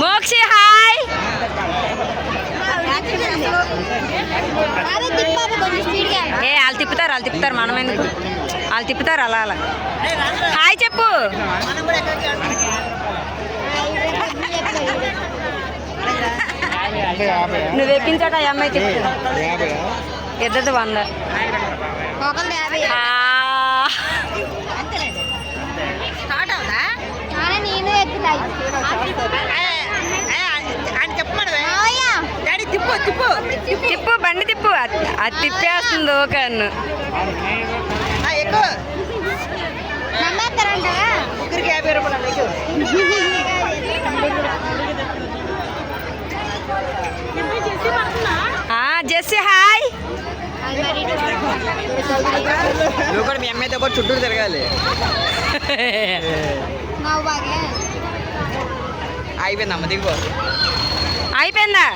Mokshi hi. ఏ వాళ్ళు తిప్పుతారు మనం ఎందుకు, వాళ్ళు తిప్పుతారు అలా అలా. హాయ్ చెప్పు. నువ్వు ఎక్కించాట అమ్మాయి తిప్పు. ఇద్దరు 100. తిప్పు బండి తిప్పు. అది తిప్పేస్తుంది ఓకన్ను. Jessie hi. నువ్వు కూడా మీ అమ్మాయితో పాటు చుట్టూరు తిరగాలి. అయిపోయిందమ్మ దిగిపో. అయిపోయిందా?